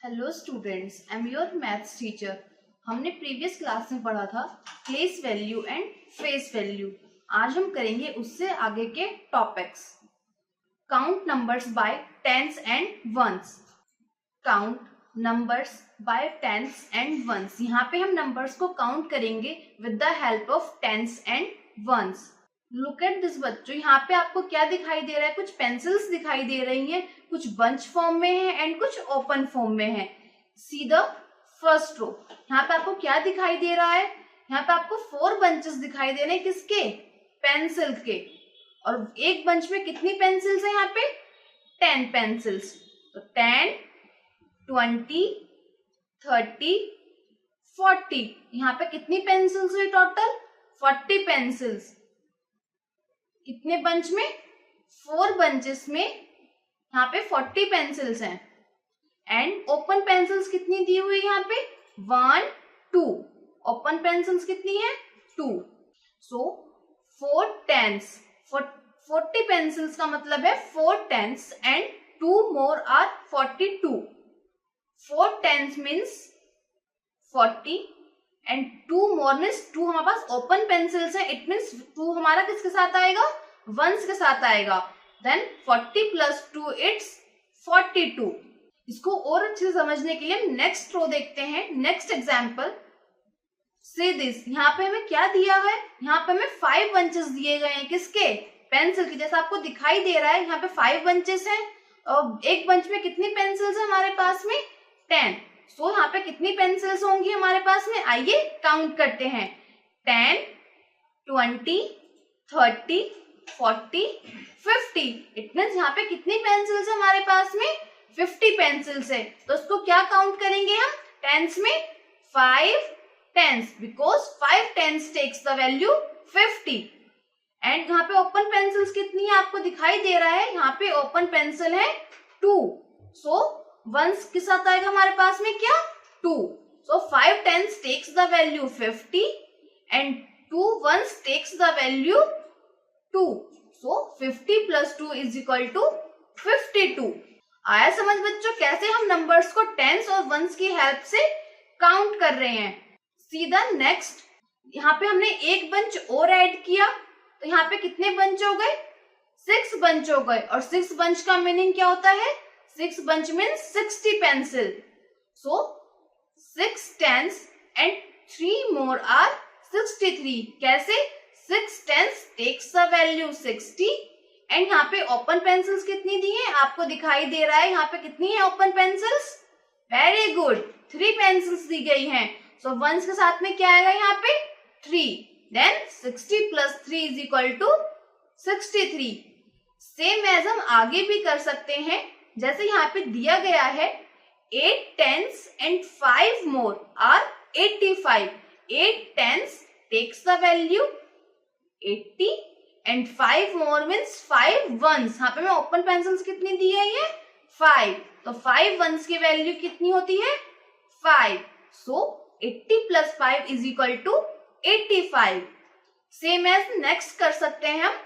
Hello students, I am your maths teacher. हमने previous class में पढ़ा था place value and face value. आज हम करेंगे उससे आगे के topics. Count numbers by tens and ones. Count numbers by tens and ones. यहाँ पे हम नंबर्स को काउंट करेंगे with the help of tens and ones. Look at this बच्चों, यहाँ पे आपको क्या दिखाई दे रहा है? कुछ पेंसिल्स दिखाई दे रही हैं, कुछ बंच फॉर्म में है एंड कुछ ओपन फॉर्म में है। See the first row. यहाँ पे आपको क्या दिखाई दे रहा है? यहाँ पे आपको 4 बंचेस दिखाई दे रहे हैं। किसके? पेंसिल के। और एक बंच में कितनी पेंसिल्स है? यहाँ पे 10 पेंसिल्स। तो 10, 20, 30, 40। यहाँ पे कितनी पेंसिल्स हुई टोटल? 40 पेंसिल्स। कितने बंच में? 4 बंचेस में यहाँ पे 40 पेंसिल्स हैं। एंड ओपन पेंसिल्स कितनी दी हुई है यहाँ पे? 1, 2। ओपन पेंसिल्स कितनी है? 2। सो 4 टेंस। 40 पेंसिल्स का मतलब है 4 tens and 2 more are 42। 4 tens means 40 and 2 more means 2 हमारे पास ओपन पेंसिल्स है। इट मीन्स 2 हमारा किसके साथ आएगा? वंस के साथ आएगा। Then 40 plus 2 it's 42। इसको और अच्छे से समझने के लिए हम नेक्स्ट रो देखते हैं। नेक्स्ट एग्जाम्पल से दिस। यहाँ पे हमें क्या दिया है? यहाँ पे हमें 5 बंचेस दिए गए हैं। किसके? पेंसिल की। जैसा आपको दिखाई दे रहा है यहाँ पे 5 बंचेस हैं और एक बंच में कितनी पेंसिल्स है हमारे पास में? 10। सो यहाँ पे कितनी पेंसिल्स होंगी हमारे पास में? आइए काउंट करते हैं। 10, 20, 30, 40, 50। इट मीन्स यहाँ पे कितनी पेंसिल्स है हमारे पास में? 50 पेंसिल्स है। तो इसको क्या काउंट करेंगे हम? टेंस में 5 tens, because 5 tens takes the value 50। And यहाँ पे ओपन पेंसिल्स कितनी है आपको दिखाई दे रहा है? यहाँ पे ओपन पेंसिल है 2। सो वंस के साथ आएगा हमारे पास में क्या? 2। So 5 tens takes the value 50 and 2 ones takes the value 2। So 50 plus 2 is equal to 52। आया समझ बच्चों कैसे हम नंबर्स को टेंस और वंस की हेल्प से काउंट कर रहे हैं? सीधा नेक्स्ट, यहाँ पे हमने एक बंच और ऐड किया तो यहाँ पे कितने बंच हो गए? 6 बंच हो गए। और 6 बंच का मीनिंग क्या होता है? 6 bunch means 60 pencil. So 6 tens and 3 more are 63. कैसे? 6 tens takes the value 60 and यहाँ पे ओपन पेंसिल्स कितनी दी है आपको दिखाई दे रहा है? यहाँ पे कितनी है open pencils? Very good, 3 pencils दी गई हैं। सो वंस के साथ में क्या आएगा यहाँ पे? 3। Then 60 plus 3 is equal to 63। Same as हम आगे भी कर सकते हैं। जैसे यहाँ पे दिया गया है 8 tens and 5 more are 85। 8 tens takes the value 80 and 5 more means 5 ones. यहाँ पे मैं ओपन पेंसिल्स कितनी दी है? ये 5। तो 5 वंस की वैल्यू कितनी होती है? 5। So 80 plus 5 is equal to 85। Same as next कर सकते हैं हम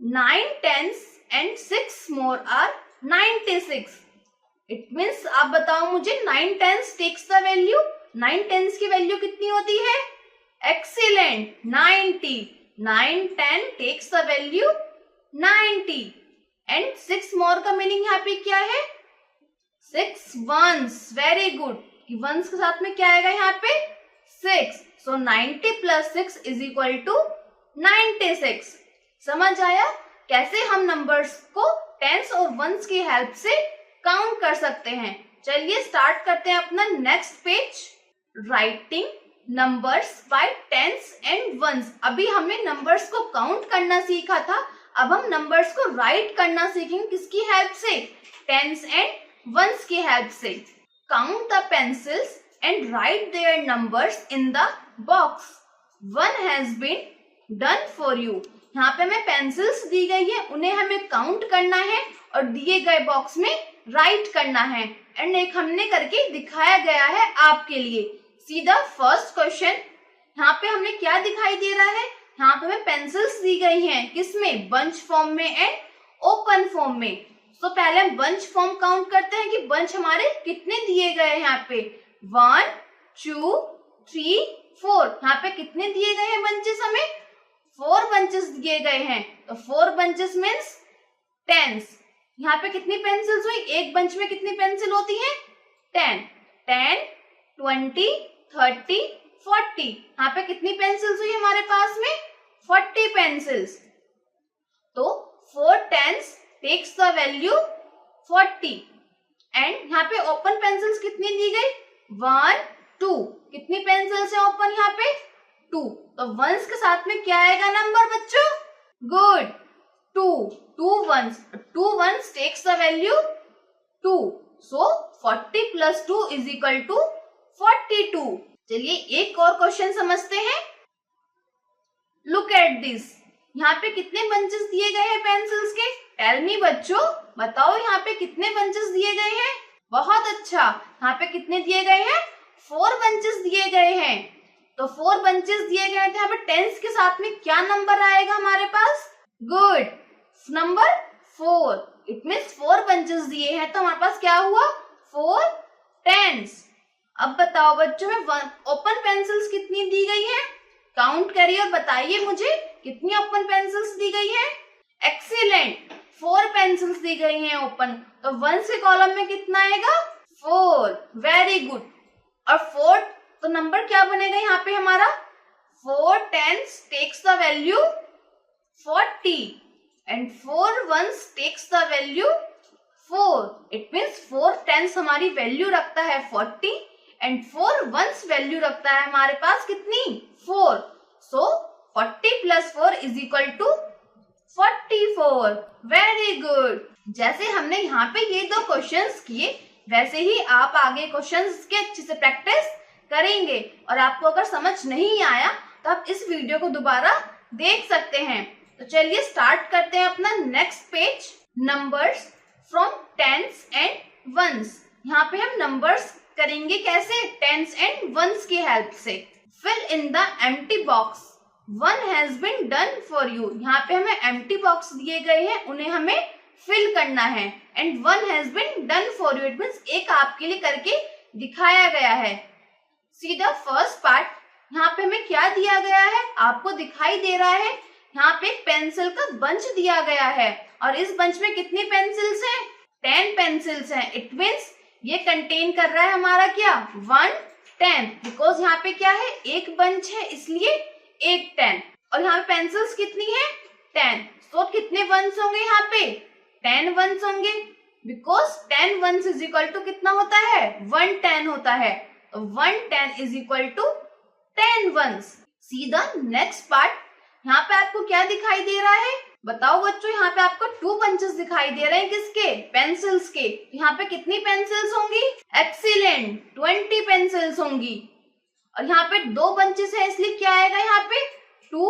9 tens and 6 more are 96। It means आप बताओ मुझे 9 tens takes the value. 9 tens की वैल्यू कितनी होती है? Excellent, 90। 9 10 takes the value 90 and 6 more का मीनिंग यहाँ पे क्या है? 6 वंस। वेरी गुड, वंस के साथ में क्या आएगा यहाँ पे? 6। सो 90 प्लस 6 इज इक्वल टू 96। समझ आया कैसे हम नंबर्स को टेंस और वंस की हेल्प से काउंट कर सकते हैं? चलिए स्टार्ट करते हैं अपना next page. Writing numbers by tens and ones. अभी हमने नंबर्स को काउंट करना सीखा था, अब हम नंबर्स को राइट करना सीखेंगे। किसकी हेल्प से? टेंस एंड वंस की हेल्प से। Count the pencils and write their numbers in the box. 1 has been done for you. यहाँ पे हमें पेंसिल्स दी गई है, उन्हें हमें काउंट करना है और दिए गए बॉक्स में राइट करना है। एंड एक हमने करके दिखाया गया है आपके लिए। सीधा फर्स्ट क्वेश्चन, यहाँ पे हमें क्या दिखाई दे रहा है? यहाँ पे हमें पेंसिल्स दी गई हैं। किसमें? बंच फॉर्म में एंड ओपन फॉर्म में। तो पहले हम बंच फॉर्म काउंट करते हैं कि बंच हमारे कितने दिए गए हैं यहाँ पे 1 2 3 4। यहाँ पे कितने दिए गए हैं बंचेस, हमें 4 बंचेस दिए गए हैं। तो 4 बंचेस मीन्स 10। यहाँ पे कितनी पेंसिल्स हुई, एक बंच में कितनी पेंसिल होती है 10 10 20 30 40। यहाँ पे कितनी पेंसिल्स हुई हमारे पास में 40 पेंसिल्स। तो 4 10s takes the value 40 and यहाँ पे ओपन पेंसिल्स कितनी दी गई 1 2। कितनी पेंसिल्स है ओपन यहाँ पे 2। तो वंस के साथ में क्या आएगा नंबर बच्चों, good 2 2 ones takes the value 2. So 40 plus 2 is equal to 42. चलिए एक और क्वेश्चन समझते हैं। लुक एट दिस, यहाँ पे कितने बंचेस दिए गए हैं पेंसिल्स के, टेल मी बच्चों, बताओ यहाँ पे कितने बंचेस दिए गए हैं। बहुत अच्छा, यहाँ पे कितने दिए गए हैं 4 बंचेस दिए गए हैं। तो 4 बंचेस दिए गए थे, यहाँ पे टेंस के साथ में क्या नंबर आएगा हमारे पास, good number 4। It means 4 bunches दिए हैं तो हमारे पास क्या हुआ 4 10s। अब बताओ बच्चों में ओपन पेंसिल्स कितनी दी गई है, काउंट करिए और बताइए मुझे कितनी ओपन पेंसिल्स दी गई है। एक्सीलेंट, 4 पेंसिल्स दी गई हैं ओपन। तो 1 के कॉलम में कितना आएगा 4, वेरी गुड। और 4 तो नंबर क्या बनेगा यहाँ पे हमारा 4 10s takes the value 40 and 4 1s takes the value 4। It means 4 10s हमारी वैल्यू रखता है 40 एंड 4 1s वैल्यू रखता है हमारे पास कितनी 4। So 40 plus 4 is equal to 44, very good. जैसे हमने यहाँ पे ये 2 क्वेश्चंस किए वैसे ही आप आगे क्वेश्चंस के अच्छे से प्रैक्टिस करेंगे। और आपको अगर समझ नहीं आया तो आप इस वीडियो को दोबारा देख सकते हैं। तो चलिए स्टार्ट करते हैं अपना next page, numbers from tens and ones. यहाँ पे हम नंबर्स करेंगे कैसे, टेंस एंड वंस की हेल्प से। Fill in the empty box, 1 has been done for you. यहाँ पे हमें एम्प्टी बॉक्स दिए गए हैं, उन्हें हमें फिल करना है। And 1 has been done for you, it means एक आपके लिए करके दिखाया गया है। सी द फर्स्ट पार्ट, यहाँ पे हमें क्या दिया गया है आपको दिखाई दे रहा है, यहाँ पे एक पेंसिल का बंच दिया गया है और इस बंच में कितनी पेंसिल्स हैं 10 पेंसिल्स हैं। इट मीन्स ये कंटेन कर रहा है हमारा क्या 1 10, बिकॉज यहाँ पे क्या है एक बंच है इसलिए एक 10 और यहाँ पे पेंसिल्स कितनी है 10। तो कितने वंस होंगे यहाँ पे 10 वंस होंगे, because 10 ones is equal to कितना होता है 1 10 होता है। तो 1 10 is equal to 10 ones. See the next part, यहाँ पे आपको क्या दिखाई दे रहा है बताओ बच्चों, यहाँ पे आपको 2 बंचेस दिखाई दे रहे हैं किसके, पेंसिल्स के। यहाँ पे कितनी पेंसिल्स होंगी, एक्सीलेंट 20 पेंसिल्स होंगी। और यहाँ पे 2 बंचेस है इसलिए क्या आएगा यहाँ पे 2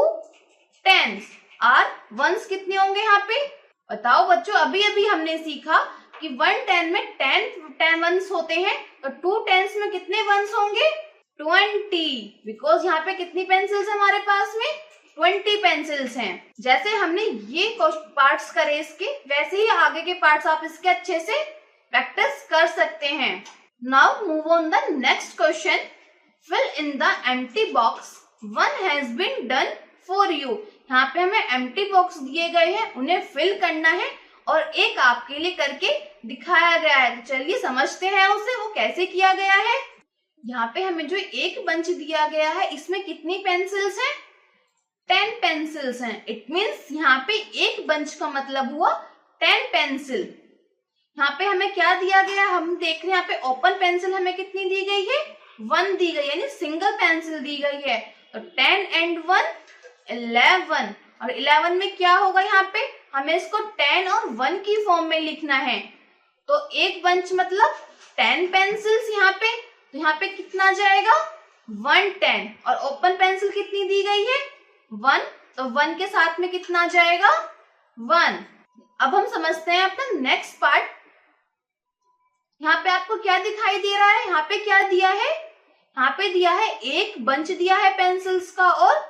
10s। और वंस कितने होंगे यहाँ पे बताओ बच्चों, अभी अभी हमने सीखा कि 1 10 में 10 वंस होते हैं, तो 2 10s में कितने वंस होंगे 20, बिकॉज यहाँ पे कितनी पेंसिल्स हमारे पास में 20 पेंसिल्स हैं। जैसे हमने ये पार्ट्स करे इसके, वैसे ही आगे के पार्ट्स आप इसके अच्छे से प्रैक्टिस कर सकते हैं। Now move on the next question, fill in the empty box, 1 has been done for you. यहाँ पे हमें एम्प्टी बॉक्स दिए गए हैं, उन्हें फिल करना है और एक आपके लिए करके दिखाया गया है। तो चलिए समझते हैं उसे, वो कैसे किया गया है। यहाँ पे हमें जो एक बंच दिया गया है इसमें कितनी पेंसिल्स हैं 10 पेंसिल्स हैं। इट मीन्स यहाँ पे एक बंच का मतलब हुआ 10 पेंसिल। यहाँ पे हमें क्या दिया गया, हम देख रहे हैं यहाँ पे ओपन पेंसिल हमें कितनी दी गई है 1 दी गई, यानी सिंगल पेंसिल दी गई है। तो 10 एंड 1 11, और 11 में क्या होगा यहाँ पे हमें इसको 10 और 1 की फॉर्म में लिखना है। तो एक बंच मतलब 10 पेंसिल्स यहाँ पे, तो यहाँ पे कितना जाएगा 1 10, और ओपन पेंसिल कितनी दी गई है 1, तो 1 के साथ में कितना जाएगा 1। अब हम समझते हैं अपना नेक्स्ट पार्ट। यहाँ पे आपको क्या दिखाई दे रहा है, यहाँ पे क्या दिया है, यहाँ पे दिया है एक बंच दिया है पेंसिल्स का और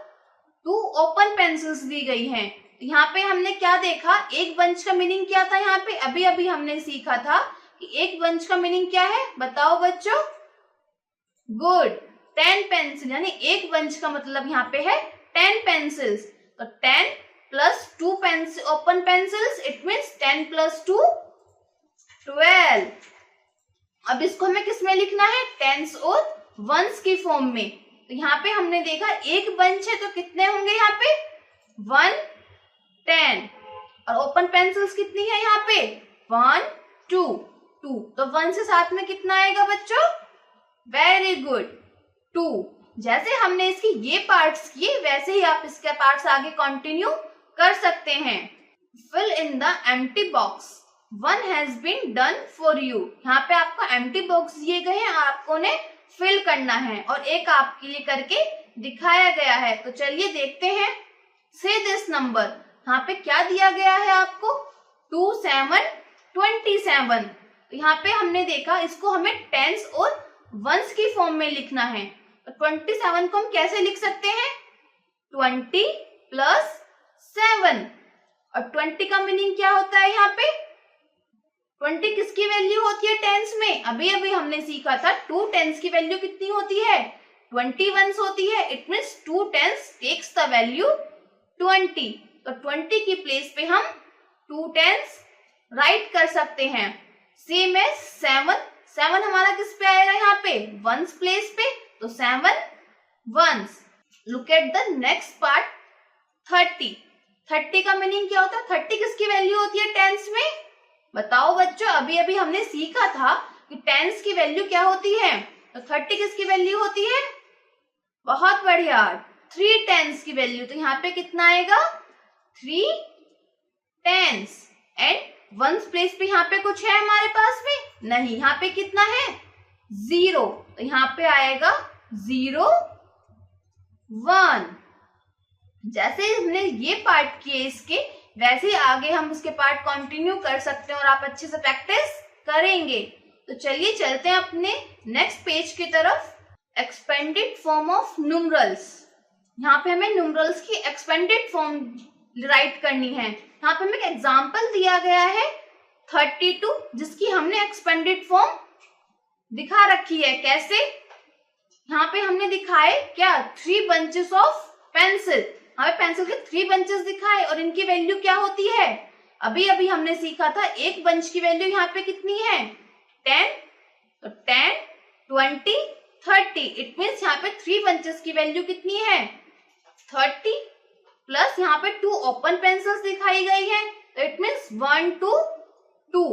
2 ओपन पेंसिल्स दी गई हैं। यहाँ पे हमने क्या देखा, एक बंच का मीनिंग क्या था, यहाँ पे अभी अभी हमने सीखा था कि एक बंच का मीनिंग क्या है, बताओ बच्चों। गुड, 10 पेंसिल, यानी एक बंच का मतलब यहाँ पे है 10 पेंसिल्स। तो 10 plus 2 pencil open pencils, it means 10 plus 2 12। अब इसको हमें किस में लिखना है, टेंस और वंस की फॉर्म में। तो यहाँ पे हमने देखा एक बंच है तो कितने होंगे यहाँ पे 1 10, और ओपन पेंसिल्स कितनी है यहाँ पे 1 2 2। तो 1 से साथ में कितना आएगा बच्चों, वेरी गुड 2। जैसे हमने इसके ये पार्ट्स किए वैसे ही आप इसके पार्ट्स आगे कंटिन्यू कर सकते हैं। Fill in the empty box, one has been done for you. यहाँ पे आपको एम्प्टी बॉक्स दिए गए हैं, आपको उन्हें फिल करना है और एक आपके लिए करके दिखाया गया है। तो चलिए देखते हैं। से दिस नंबर, यहाँ पे क्या दिया गया है आपको 2 7 27। तो यहाँ पे हमने देखा इसको हमें टेंस और वंस की फॉर्म में लिखना है। तो 27 को हम कैसे लिख सकते हैं, 20 प्लस 7। और 20 का मीनिंग क्या होता है, यहाँ पे 20 किसकी वैल्यू होती है टेंस में, अभी अभी हमने सीखा था 2 टेंस की वैल्यू कितनी होती है 21 होती है। It means 2 tens takes the value 20। तो 20 की प्लेस पे हम 2 टेंस राइट कर सकते हैं। सेम एज 7 हमारा किस पे आएगा यहाँ पे वंस प्लेस पे, तो 7 ones. Look at the next part 30 का मीनिंग क्या होता है, 30 किसकी वैल्यू होती है टेंस में, बताओ बच्चों। अभी अभी हमने सीखा था कि टेंस की वैल्यू क्या होती है, तो 30 किसकी वैल्यू होती है, बहुत बढ़िया 3 टेंस की वैल्यू। तो यहाँ पे कितना आएगा 3 टेंस। एंड वंस प्लेस पे यहाँ पे कुछ है हमारे पास में नहीं, यहाँ पे कितना है 0। तो यहाँ पे आएगा 0 1। जैसे हमने ये पार्ट किए इसके, वैसे ही आगे हम उसके पार्ट कंटिन्यू कर सकते हैं और आप अच्छे से प्रैक्टिस करेंगे। तो चलिए चलते हैं अपने नेक्स्ट पेज की तरफ। एक्सपेंडेड फॉर्म ऑफ न्यूमरल्स, यहाँ पे हमें न्यूमरल्स की एक्सपेंडेड फॉर्म राइट करनी है। यहाँ पे हमें एक एग्जाम्पल दिया गया है 32, जिसकी हमने एक्सपेंडेड फॉर्म दिखा रखी है। कैसे, यहाँ पे हमने दिखाए क्या 3 बंचेस ऑफ पेंसिल, हमें पेंसिल के 3 बंचेस दिखाए और इनकी वैल्यू क्या होती है, अभी अभी हमने सीखा था एक बंच की वैल्यू यहाँ पे कितनी है 10। तो 10 20 30, इट मीन्स यहाँ पे 3 बंचेस की वैल्यू कितनी है 30, प्लस यहाँ पे 2 ओपन पेंसिल्स दिखाई गई है। तो इट मीन्स 1 2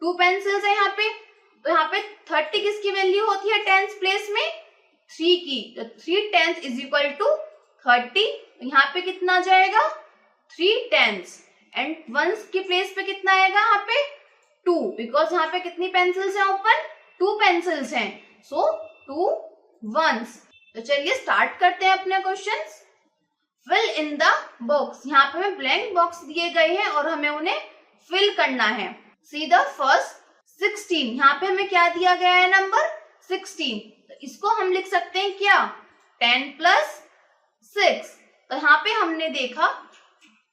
2 पेंसिल्स है यहाँ पे। तो यहाँ पे 30 किसकी वैल्यू होती है टेंस प्लेस में 3 की। तो 3 टेंस इज इक्वल टू 30। यहाँ पे कितना जाएगा 3 टेंस। एंड वंस की प्लेस पे कितना आएगा यहाँ पे 2, बिकॉज यहाँ पे कितनी पेंसिल्स हैं ओपन 2 पेंसिल्स हैं। So 2 ones. तो चलिए स्टार्ट करते हैं अपने questions. Fill in the box, यहाँ पे हमें ब्लैंक बॉक्स दिए गए हैं और हमें उन्हें फिल करना है। सी द फर्स्ट 16, यहाँ पे हमें क्या दिया गया है नंबर 16। तो इसको हम लिख सकते हैं क्या 10 प्लस 6। तो यहाँ पे हमने देखा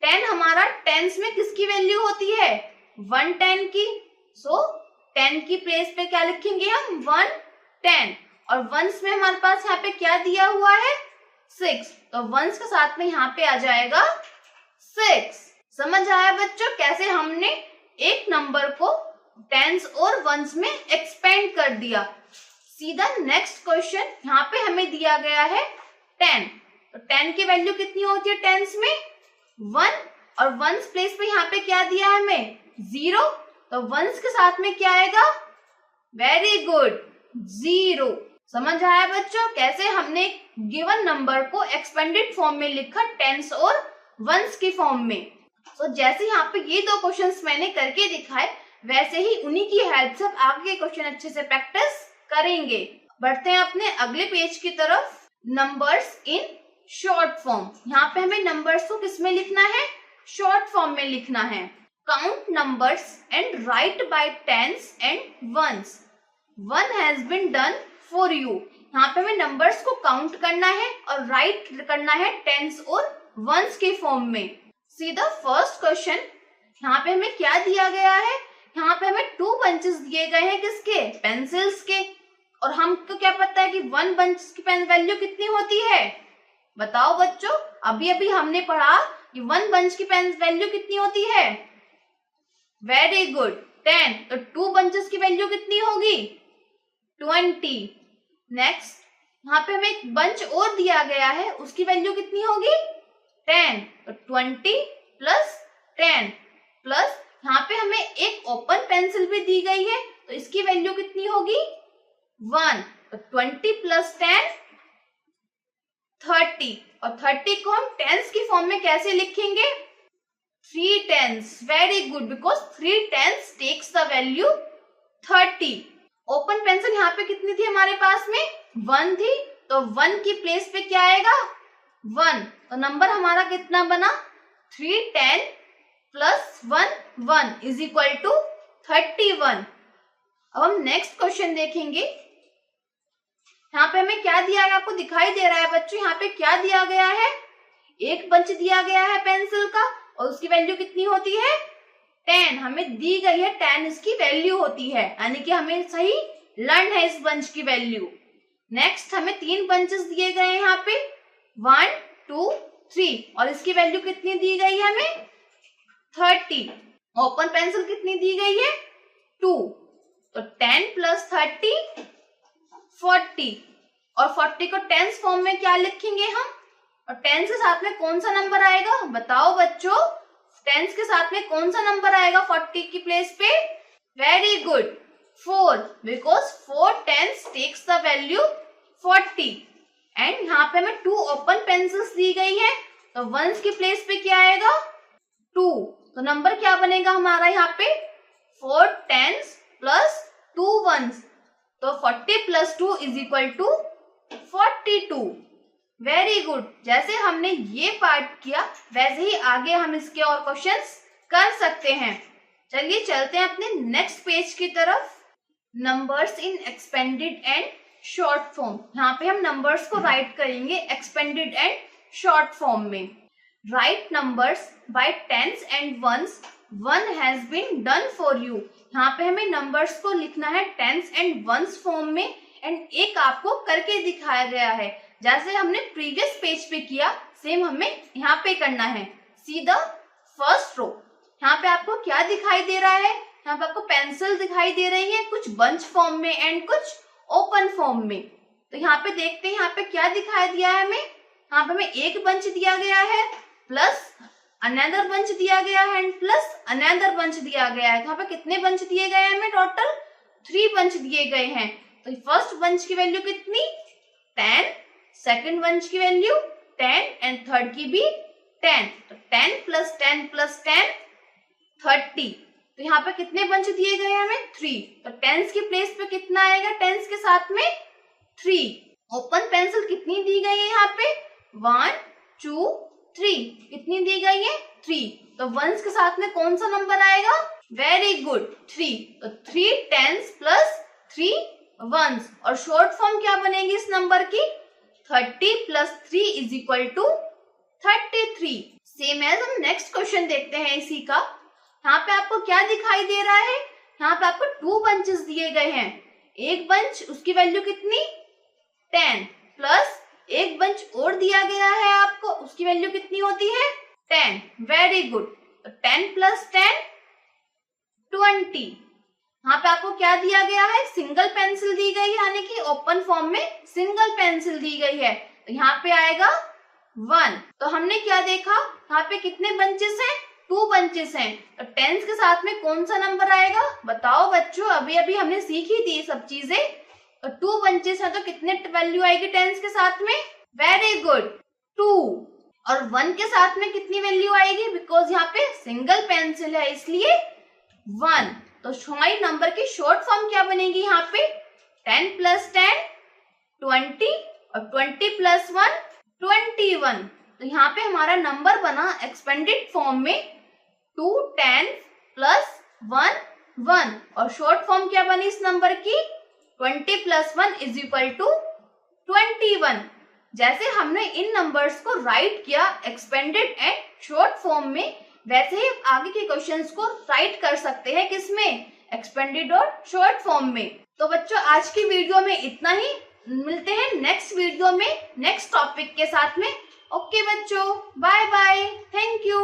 10 हमारा टेंस में किसकी वैल्यू होती है 110 की। सो 10 की प्लेस पे क्या लिखेंगे हम 110, और वंस में हमारे पास यहाँ पे क्या दिया हुआ है 6। तो वंस के साथ में यहाँ पे आ जाएगा 6। समझ आया बच्चों कैसे हमने एक नंबर को टेंस और वंस में एक्सपेंड कर दिया। सीधा नेक्स्ट क्वेश्चन, यहाँ पे हमें दिया गया है 10। तो 10 की वैल्यू कितनी होती है टेंस में 1, और वंस प्लेस पे यहाँ पे क्या दिया है हमें 0। तो वंस के साथ में क्या आएगा, वेरी गुड 0। समझ आया बच्चों कैसे हमने गिवन नंबर को एक्सपेंडेड फॉर्म में लिखा टेंस और वंस की फॉर्म में। तो जैसे यहाँ पे ये 2 क्वेश्चंस मैंने करके दिखाए, वैसे ही उन्हीं की हेल्प से आगे के क्वेश्चन अच्छे से प्रैक्टिस करेंगे। बढ़ते हैं अपने अगले पेज की तरफ। नंबर्स इन शॉर्ट फॉर्म, यहाँ पे हमें नंबर्स को किस में लिखना है शॉर्ट फॉर्म में लिखना है। Count numbers and write by tens and ones, one has been done for you. यहाँ पे हमें नंबर्स को काउंट करना है और राइट करना है टेंस और वंस के फॉर्म में। सी द फर्स्ट क्वेश्चन। यहाँ पे हमें क्या दिया गया है, यहाँ पे हमें 2 बंचेस दिए गए हैं, किसके, पेंसिल्स के। और हमको क्या पता है कि 1 बंच की पेन वैल्यू कितनी होती है, बताओ बच्चों। अभी अभी हमने पढ़ा कि 1 बंच की पेन वैल्यू कितनी होती है, वेरी गुड, 10। तो 2 बंचेस की वैल्यू कितनी होगी, 20। नेक्स्ट, यहाँ पे हमें एक बंच और दिया गया है, उसकी वैल्यू कितनी होगी, 10। तो 20 प्लस 10 प्लस यहाँ पे हमें एक ओपन पेंसिल भी दी गई है, तो इसकी वैल्यू कितनी होगी, 1। तो 20 प्लस 10 30। और 30 को हम टेंस की फॉर्म में कैसे लिखेंगे, 3 tens, very good, because 3 tens takes the value 30। Open pencil यहाँ पे कितनी थी हमारे पास में, 1 थी, तो 1 की प्लेस पे क्या आएगा, 1। तो नंबर हमारा कितना बना, 3 10 प्लस 1 1 इज इक्वल टू 31। अब हम नेक्स्ट क्वेश्चन देखेंगे। यहाँ पे हमें क्या दिया गया, आपको दिखाई दे रहा है बच्चों, यहाँ पे क्या दिया गया है, एक बंच दिया गया है पेंसिल का, और उसकी वैल्यू कितनी होती है, 10। हमें दी गई है 10 इसकी वैल्यू होती है, यानी कि हमें सही लर्न है इस बंच की वैल्यू। नेक्स्ट, हमें 3 बंचेस दिए गए हैं यहाँ पे, 1 2 3, और इसकी वैल्यू कितनी दी गई है हमें, 30। ओपन पेंसिल कितनी दी गई है, 2। तो 10 प्लस 30 40, और 40 को टेंस फॉर्म में क्या लिखेंगे हम, और टेंस के साथ में कौन सा नंबर आएगा, बताओ बच्चों, टेंस के साथ में कौन सा नंबर आएगा 40 की प्लेस पे, very good, 4, because 4 tens takes the value 40। And यहाँ पे हमें 2 ओपन पेंसिल्स दी गई है, तो वंस की प्लेस पे क्या आएगा, 2। तो नंबर क्या बनेगा हमारा यहाँ पे, 4 टेंस प्लस 2 वंस, तो 40 plus 2 is equal to 42। Very good, जैसे हमने ये पार्ट किया वैसे ही आगे हम इसके और क्वेश्चंस कर सकते हैं। चलिए चलते हैं अपने नेक्स्ट पेज की तरफ। Numbers in expanded and short form. यहाँ पे हम नंबर्स को राइट करेंगे एक्सपेंडेड एंड शॉर्ट फॉर्म में। Write numbers by tens and ones, 1 has been done for you. यहाँ पे हमें नंबर्स को लिखना है टेंस एंड वंस फॉर्म में, एंड एक आपको करके दिखाया गया है, जैसे हमने प्रीवियस पेज पे किया सेम हमें यहाँ पे करना है। See the first row. यहाँ पे आपको क्या दिखाई दे रहा है, यहाँ पे आपको पेंसिल दिखाई दे रही है, कुछ बंच फॉर्म में एंड कुछ ओपन फॉर्म में। तो यहाँ पे देखते हैं यहाँ पे क्या दिखाई दिया है हमें, यहाँ पे हमें एक बंच दिया गया है, प्लस अनदर बंच दिया गया है, एंड प्लस अनदर बंच दिया गया है। यहाँ पे कितने बंच दिए गए हैं हमें, टोटल 3 बंच दिए गए हैं। तो फर्स्ट बंच की वैल्यू कितनी, 10, सेकंड बंच की वैल्यू 10, एंड थर्ड की भी 10। तो 10 प्लस 10 प्लस 10 30। तो यहाँ पे कितने बंच दिए गए हैं हमें, 3। तो टेंस की प्लेस पे कितना आएगा, टेंस के साथ में 3। ओपन पेंसिल कितनी दी गई है यहाँ पे, 1 2 3, कितनी दी गई है, 3। तो वंस के साथ में कौन सा नंबर आएगा, वेरी गुड, 3। तो 3 टेंस प्लस 3 वंस, और शॉर्ट फॉर्म क्या बनेगी इस नंबर की, 30 plus 3 is equal to 33। Same as हम नेक्स्ट क्वेश्चन देखते हैं इसी का। यहाँ पे आपको क्या दिखाई दे रहा है, यहाँ पे आपको 2 बंचेस दिए गए हैं, एक बंच उसकी वैल्यू कितनी, 10, प्लस एक बंच और दिया गया है आपको, उसकी वैल्यू कितनी होती है, 10। वेरी गुड, तो 10 प्लस 10 20। यहाँ पे आपको क्या दिया गया है, सिंगल पेंसिल दी गई है, यानी कि ओपन फॉर्म में सिंगल पेंसिल दी गई है, तो यहाँ पे आएगा 1। तो हमने क्या देखा, यहाँ पे कितने बंचेस हैं, 2 बंचेस हैं। तो टेंस के साथ में कौन सा नंबर आएगा, बताओ बच्चों, अभी अभी हमने सीखी थी सब चीजें। तो 2 बंचेस हैं, तो कितने वैल्यू आएगी टेंस के साथ में, वेरी गुड, 2। और 1 के साथ में कितनी वैल्यू आएगी, बिकॉज यहाँ पे सिंगल पेंसिल है इसलिए 1। तो हमारी नंबर की शॉर्ट फॉर्म क्या बनेगी यहाँ पे, 10 प्लस 10 20, और 20 प्लस 1 21। तो यहाँ पे हमारा नंबर बना एक्सपेंडेड फॉर्म में 2 10 प्लस 1 1, और शॉर्ट फॉर्म क्या बनी इस नंबर की, 20 प्लस 1 इज इक्वल टू 21। जैसे हमने इन नंबर्स को राइट किया एक्सपेंडेड एंड शॉर्ट फॉर्म में, वैसे ही आगे के क्वेश्चंस को राइट कर सकते हैं किसमें, एक्सपेंडेड और शॉर्ट फॉर्म में। तो बच्चों आज की वीडियो में इतना ही, मिलते हैं नेक्स्ट वीडियो में नेक्स्ट टॉपिक के साथ में। ओके बच्चों, bye bye, thank you.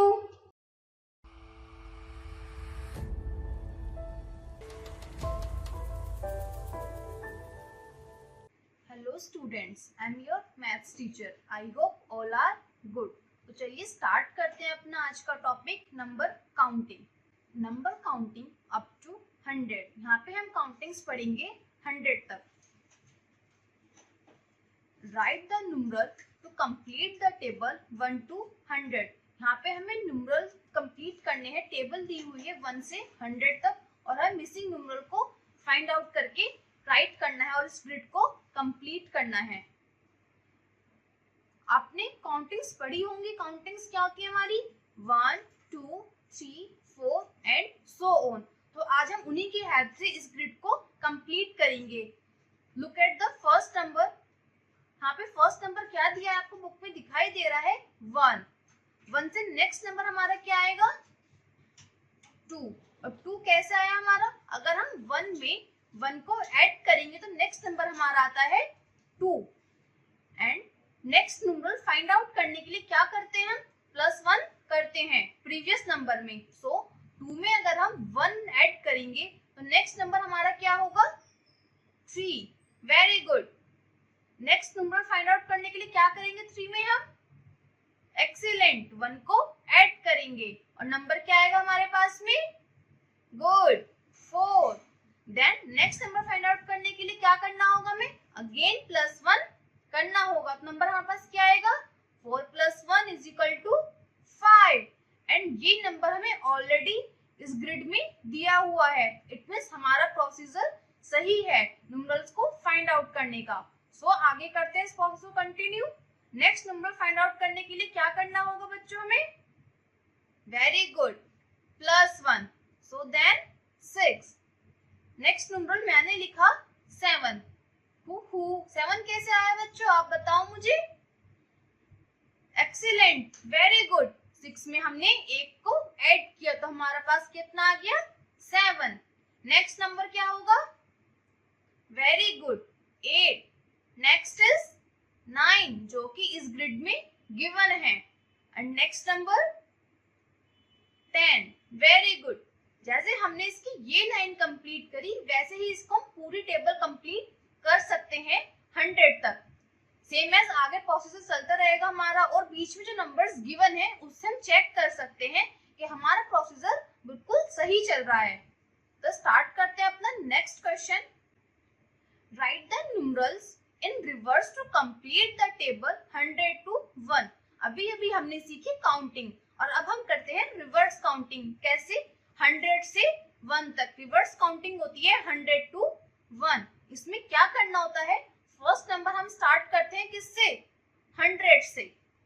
Hello students, I am your maths teacher. I hope all are good. तो चलिए स्टार्ट करते हैं अपना आज का topic, number counting. Number counting up to 100। यहाँ पे हम काउंटिंग्स पढ़ेंगे 100 तक। Write the numeral to complete the table 1 to 100। यहाँ पे हमें न्यूमरल कंप्लीट करने हैं। टेबल दी हुई है 1 से 100 तक और हमें मिसिंग न्यूमरल को फाइंड आउट करके राइट करना है और इस ग्रिड को कंप्लीट करना है। आपने काउंटिंग्स पढ़ी होंगी। काउंटिंग्स क्या होती है हमारी, 1 2 3 4 एंड सो ऑन। तो आज हम उन्हीं की हेल्प से इस ग्रिड को कंप्लीट करेंगे। Look at the first number. यहाँ पे फर्स्ट नंबर क्या दिया है आपको बुक में दिखाई दे रहा है, 1। 1 से नेक्स्ट नंबर हमारा क्या आएगा, 2। और 2 कैसे आया हमारा, अगर हम 1 में 1 को ऐड करेंगे तो नेक्स्ट नंबर हमारा आता है 2। And next number find out करने के लिए क्या करते हैं हम, +1 करते हैं प्रीवियस नंबर में। सो 2 में अगर हम 1 ऐड करेंगे तो नेक्स्ट नंबर हमारा क्या होगा, 3। Very good. Next number find out करने के लिए क्या करेंगे, 3 में हम एक्सीलेंट 1 को ऐड करेंगे और नंबर क्या आएगा हमारे पास में, good 4। Then next number find out करने के लिए क्या करना होगा हमें, अगेन +1 करना होगा। तो नंबर हमारे पास क्या आएगा, 4 + 1 = 5। एंड ये नंबर हमें ऑलरेडी इस ग्रिड में दिया हुआ है। इट मींस हमारा प्रोसीजर सही है न्यूमरल्स को फाइंड आउट करने का। सो आगे करते हैं इस प्रोसेस को continue. Next number find out करने के लिए क्या करना होगा बच्चों हमें, very good, +1। So then 6। Next number मैंने लिखा 7। 7 कैसे आया बच्चों, आप बताओ मुझे। Excellent, very good. 6 में हमने 1 को ऐड किया तो हमारे पास कितना आ गया, 7। नेक्स्ट नंबर क्या होगा, वेरी गुड, 8। नेक्स्ट इज 9 जो कि इस ग्रिड में गिवन है। And next number 10। Very good. जैसे हमने इसकी ये लाइन कंप्लीट करी वैसे ही इसको हम पूरी टेबल कंप्लीट कर सकते हैं 100 तक। सेम एज आगे प्रोसेस चलता रहेगा हमारा और बीच में जो नंबर्स गिवन है उससे हम चेक कर सकते हैं कि हमारा प्रोसीजर बिल्कुल सही चल रहा है। तो स्टार्ट करते हैं अपना next question. Write the numerals in reverse to complete the table 100 to 1। अभी हमने सीखी काउंटिंग और अब हम करते हैं रिवर्स काउंटिंग। कैसे, 100 से 1 तक रिवर्स काउंटिंग होती है 100 to 1। इसमें क्या करना होता है, फर्स्ट नंबर हम स्टार्ट करते हैं किससे, 100 से,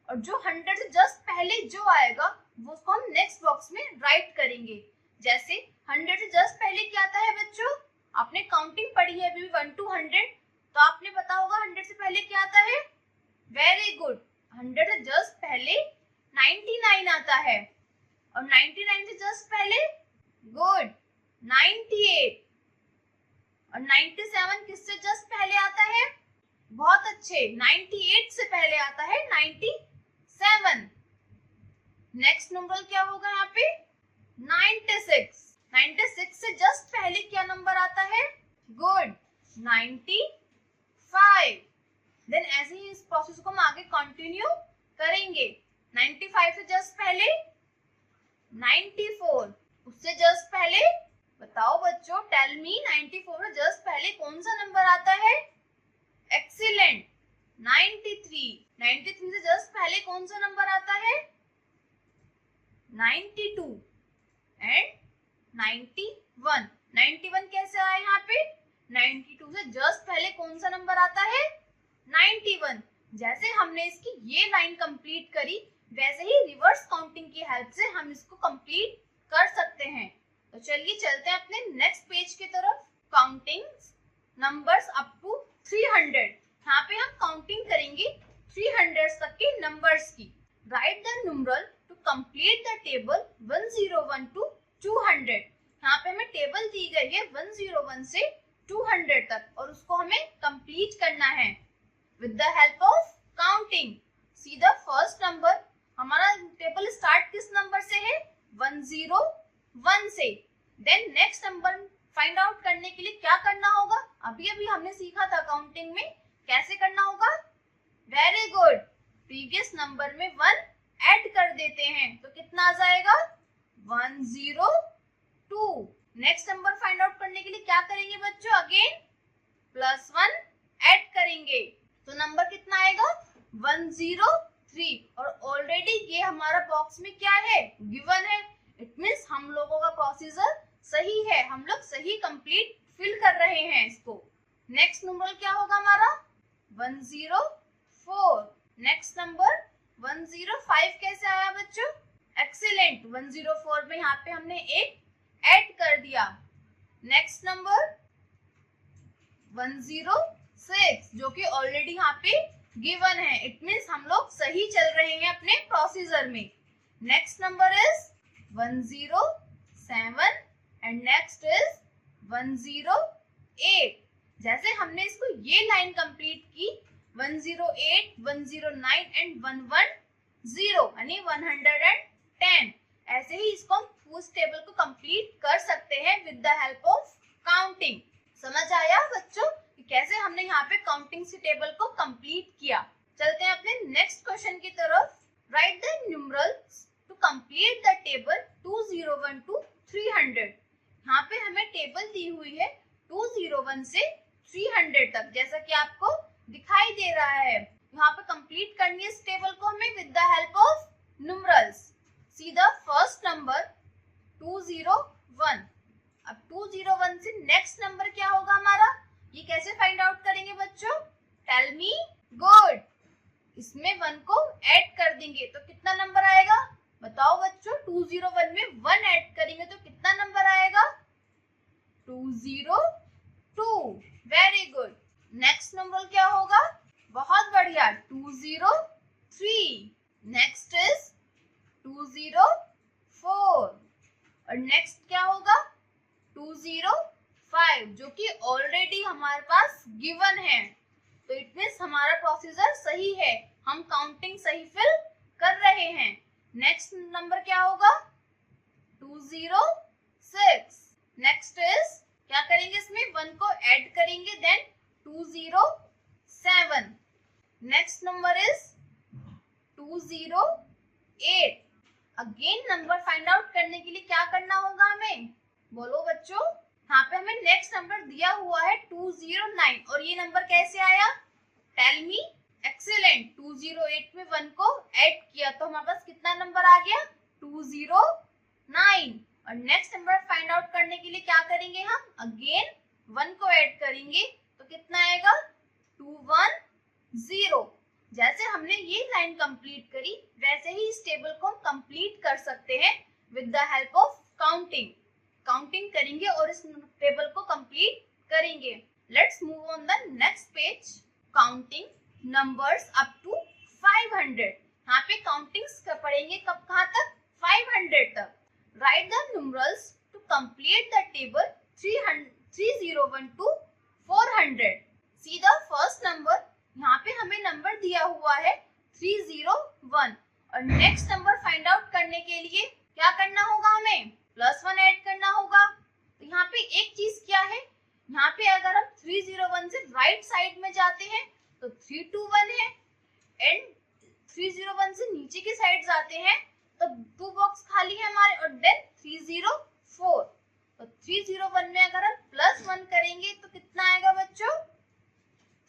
और जो 100 से जस्ट पहले जो आएगा वो उसको हम नेक्स्ट बॉक्स में राइट करेंगे। जैसे 100 से जस्ट पहले क्या आता है बच्चों, आपने काउंटिंग पढ़ी है अभी 1 to 100, तो आपने पता होगा 100 से पहले क्या आता है, वेरी गुड। 100 से जस्ट पहले 99 आता है और 99 से जस्ट पहले, गुड, 98। और 97 किससे जस्ट पहले आता है, बहुत अच्छे, 98 से पहले आता है 97। नेक्स्ट नंबर क्या होगा यहाँ पे, 96। 96 से जस्ट पहले क्या नंबर आता है, गुड, 95। देन ऐसे ही इस प्रोसेस को हम आगे कंटिन्यू करेंगे। 95 से जस्ट पहले 94, उससे जस्ट पहले बताओ बच्चों, टेल मी, 94 से जस्ट पहले कौन सा नंबर आता है, एक्सीलेंट, 93। 93 से जस्ट पहले कौन सा नंबर आता है, 92 एंड 91। 91 कैसे आया यहाँ पे, 92 से जस्ट पहले कौन सा नंबर आता है, 91। जैसे हमने इसकी ये लाइन कंप्लीट करी वैसे ही रिवर्स काउंटिंग की हेल्प से हम इसको कंप्लीट कर सकते हैं। तो चलिए चलते हैं अपने नेक्स्ट पेज की तरफ। Counting numbers up to 300। यहाँ पे हम काउंटिंग करेंगे 300 तक के नंबर्स की। Write the numeral to complete the table 101 to 200। यहाँ पे हमें टेबल दी गई है 101 से 200 तक और उसको हमें कंप्लीट करना है with the help of counting. See the first number, हमारा टेबल स्टार्ट किस नंबर से है? 101 से। Then next number find out करने के लिए क्या करना होगा? अभी अभी हमने सीखा था काउंटिंग में कैसे करना होगा। वेरी गुड, प्रीवियस नंबर में 1 ऐड कर देते हैं तो कितना आ जाएगा? 102। नेक्स्ट नंबर फाइंड आउट करने के लिए क्या करेंगे बच्चों? अगेन +1 ऐड करेंगे तो नंबर कितना आएगा? 103। और ऑलरेडी ये हमारा बॉक्स में क्या है? गिवन है। इट मीन्स हम लोगों का प्रोसीजर सही है, हम लोग सही कंप्लीट फिल कर रहे हैं इसको। नेक्स्ट नंबर क्या होगा हमारा? 104। नेक्स्ट नंबर 105 कैसे आया बच्चों? एक्सीलेंट, 104 में यहाँ पे हमने एक ऐड कर दिया। नेक्स्ट नंबर 106 जो कि ऑलरेडी यहाँ पे गिवन है। इट मीन्स हम लोग सही चल रहे हैं अपने प्रोसीजर में। Next number is 107 and next is 108। जैसे हमने इसको ये लाइन कंप्लीट की 108, 109 एंड 110 यानी 110, ऐसे ही इसको हम उस टेबल को कंप्लीट कर सकते हैं with the help of counting. समझ आया बच्चों कि कैसे हमने यहाँ पे काउंटिंग से टेबल को कंप्लीट किया। चलते हैं अपने नेक्स्ट क्वेश्चन की तरफ। Write the numerals to complete the table 201 to 300। यहाँ पे हमें टेबल दी हुई है 201 से 300 तक, जैसा कि आपको दिखाई दे रहा है। यहाँ पे कंप्लीट करनी है इस टेबल को हमें with the help of numerals. C the first number 201। अब 201 से नेक्स्ट नंबर क्या होगा हमारा? ये कैसे फाइंड आउट करेंगे बच्चों? Tell me. गुड, इसमें 1 को ऐड कर देंगे तो कितना नंबर आएगा? बताओ बच्चों, 201 में 1 ऐड करेंगे तो कितना नंबर आएगा? 202। Very good. नेक्स्ट नंबर क्या होगा? बहुत बढ़िया, 203। नेक्स्ट इज 204 और नेक्स्ट क्या होगा? 205 जो कि ऑलरेडी हमारे पास गिवन है। तो इट मीन्स हमारा प्रोसीजर सही है, हम काउंटिंग सही फिल कर रहे हैं। नेक्स्ट नंबर क्या होगा? 206। नेक्स्ट इज क्या करेंगे? इसमें 1 को ऐड करेंगे then 207। Next number is 208। Again number find out करने के लिए क्या करना होगा हमें? बोलो बच्चों। यहाँ पे हमें नेक्स्ट नंबर दिया हुआ है 209 और ये नंबर कैसे आया? Tell me. एक्सीलेंट, 208 में 1 को ऐड किया तो हमारे पास कितना नंबर आ गया? 209। और नेक्स्ट नंबर फाइंड आउट करने के लिए क्या करेंगे हम? अगेन 1 को ऐड करेंगे तो कितना आएगा? 210। जैसे हमने ये लाइन कंप्लीट करी वैसे ही इस टेबल को हम कंप्लीट कर सकते हैं with the help of counting. Counting करेंगे और इस टेबल को कंप्लीट करेंगे। Let's move on the next page. Counting numbers up to 500। यहाँ पे काउंटिंग्स पढ़ेंगे कब कहाँ तक? 500 तक। Write the numerals to complete the table 301 to 400। See the first number, यहाँ पे हमें नंबर दिया हुआ है 301 और नेक्स्ट नंबर फाइंड आउट करने के लिए क्या करना होगा? हमें +1 ऐड करना होगा। तो यहाँ पे एक चीज क्या है, यहाँ पे अगर हम 301 से राइट साइड में जाते हैं तो 321 है एंड 301 से नीचे की साइड जाते हैं तो 2 बॉक्स खाली है हमारे और देन 304। तो 301 में अगर हम +1 करेंगे तो कितना आएगा बच्चों?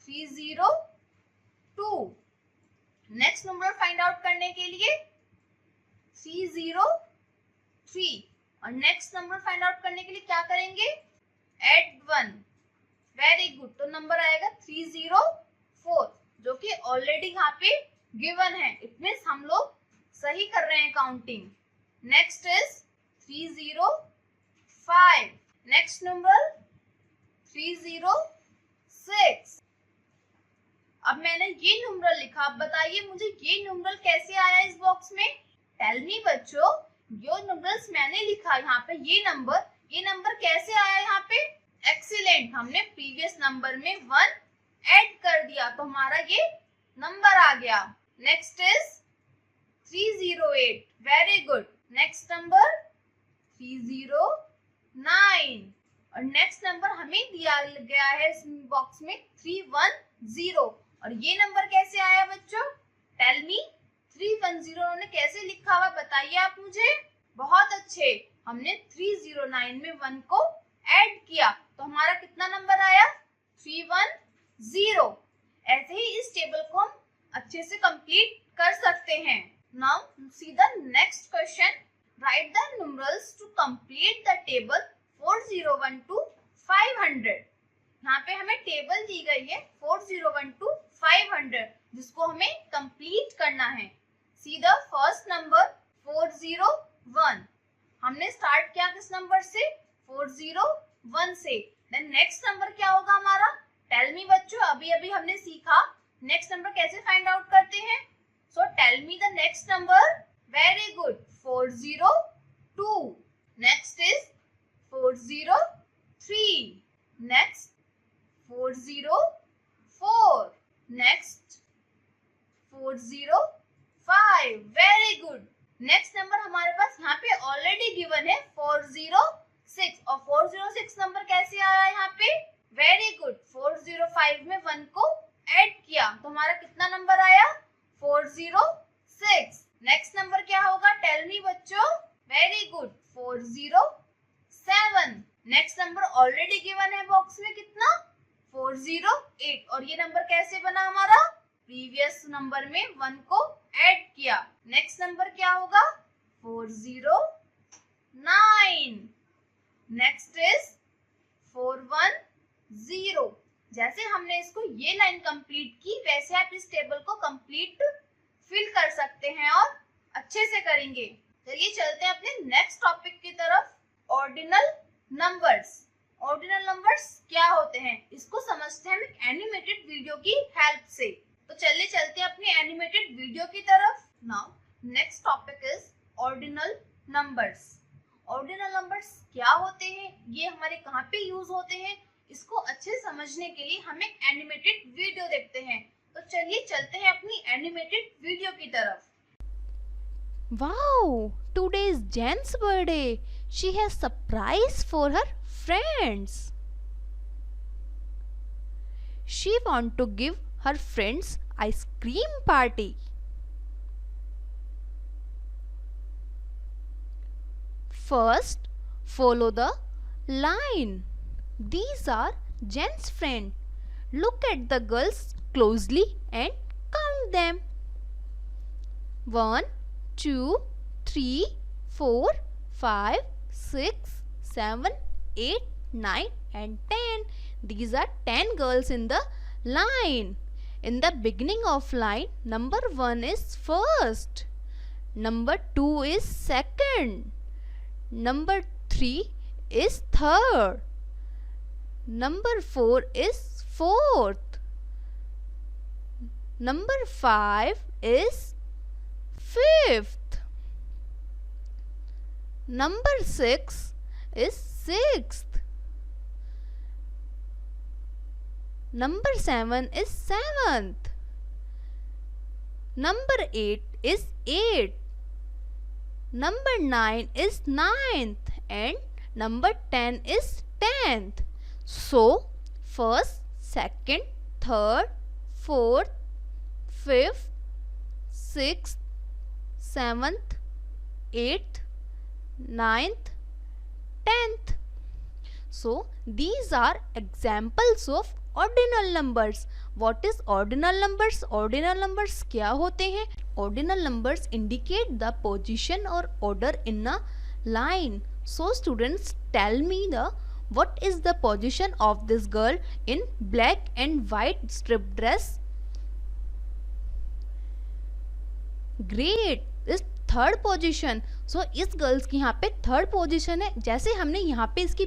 302। नेक्स्ट नंबर फाइंड आउट करने के लिए 303 और नेक्स्ट नंबर फाइंड आउट करने के लिए क्या करेंगे? ऐड 1। वेरी गुड, तो नंबर आएगा 304 जो कि ऑलरेडी यहाँ पे गिवन है। इट मीन्स हम लोग सही कर रहे हैं counting. Next is 305। Next number 306। अब मैंने ये न्यूमरल लिखा, अब बताइए मुझे ये न्यूमरल कैसे आया इस बॉक्स में? टेल मी बच्चों, जो नंबर्स मैंने लिखा यहाँ पे, ये नंबर कैसे आया यहाँ पे? एक्सीलेंट, हमने प्रीवियस नंबर में 1 ऐड कर दिया तो हमारा ये नंबर आ गया। Next is 308, very good. Next number 309 और नेक्स्ट नंबर हमें दिया गया है इस बॉक्स में 310 और ये नंबर कैसे आया बच्चों? टेल मी 310 उन्होंने कैसे लिखा हुआ बताइए आप मुझे। बहुत अच्छे, हमने 309 में 1 को ऐड किया तो हमारा कितना नंबर आया? 310। ऐसे ही इस टेबल को हम अच्छे से कंप्लीट कर सकते हैं। Now see the next question, write the numerals to complete the table 401 to 500। यहाँ पे हमें टेबल दी गई है 401 to 500 जिसको हमें कंप्लीट करना है। सी द फर्स्ट नंबर 401, हमने स्टार्ट किया किस नंबर से? 401 से। देन नेक्स्ट नंबर क्या होगा हमारा? टेल मी बच्चों, अभी हमने सीखा नेक्स्ट नंबर कैसे फाइंड आउट करते हैं। So tell me the next number. Very good, 402। Next is 403, next 404, next 405, very good। Next number हमारे पास यहाँ पे ऑलरेडी गिवन है 406 और 406 नंबर कैसे आया यहाँ पे? वेरी गुड, 405 में 1 को ऐड किया तो हमारा कितना नंबर आया? 406। नेक्स्ट नंबर क्या होगा? टेल मी बच्चों। Very good, 407। Next number already given है बॉक्स में कितना? 408 और ये नंबर कैसे बना हमारा? प्रीवियस नंबर में 1 को ऐड किया। नेक्स्ट नंबर क्या होगा? 409। Next is 410। जैसे हमने इसको ये लाइन कंप्लीट की वैसे आप इस टेबल को कंप्लीट फिल कर सकते हैं और अच्छे से करेंगे। चलिए चलते हैं अपने नेक्स्ट टॉपिक की तरफ, ऑर्डिनल नंबर्स। ऑर्डिनल नंबर्स क्या होते हैं इसको समझते हैं हम एक एनिमेटेड वीडियो की हेल्प से। तो चलिए चलते हैं अपनी एनिमेटेड वीडियो की तरफ। Now next topic is ordinal numbers. Ordinal numbers क्या होते हैं, ये हमारे कहाँ पे यूज होते हैं, इसको अच्छे समझने के लिए हम एक एनिमेटेड वीडियो देखते हैं। तो चलिए चलते हैं अपनी एनिमेटेड वीडियो की तरफ। Wow, today is Jen's birthday. She has surprise for her friends. She want to give her friends ice cream party. First, follow the line. These are Jen's friends. Look at the girls closely and count them. 1, 2, 3, 4, 5, 6, 7, 8, 9 and 10. These are 10 girls in the line. In the beginning of line, number 1 is first. Number 2 is second. Number 3 is third. Number 4 is fourth. Number 5 is fifth. Number 6 is sixth. Number 7 is seventh. Number 8 is eighth. Number 9 is ninth and number 10 is 10th. So, first, second, third, fourth, fifth, sixth, 7th, 8th, 9th, 10th. So, these are examples of ordinal numbers. What is ordinal numbers? Ordinal numbers क्या होते हैं? Ordinal numbers indicate the position or order in a line. So, students, tell me what is the position of this girl in black and white strip dress? Great, is third position. So इस girls की यहाँ पे third position है। जैसे हमने यहाँ पे इसकी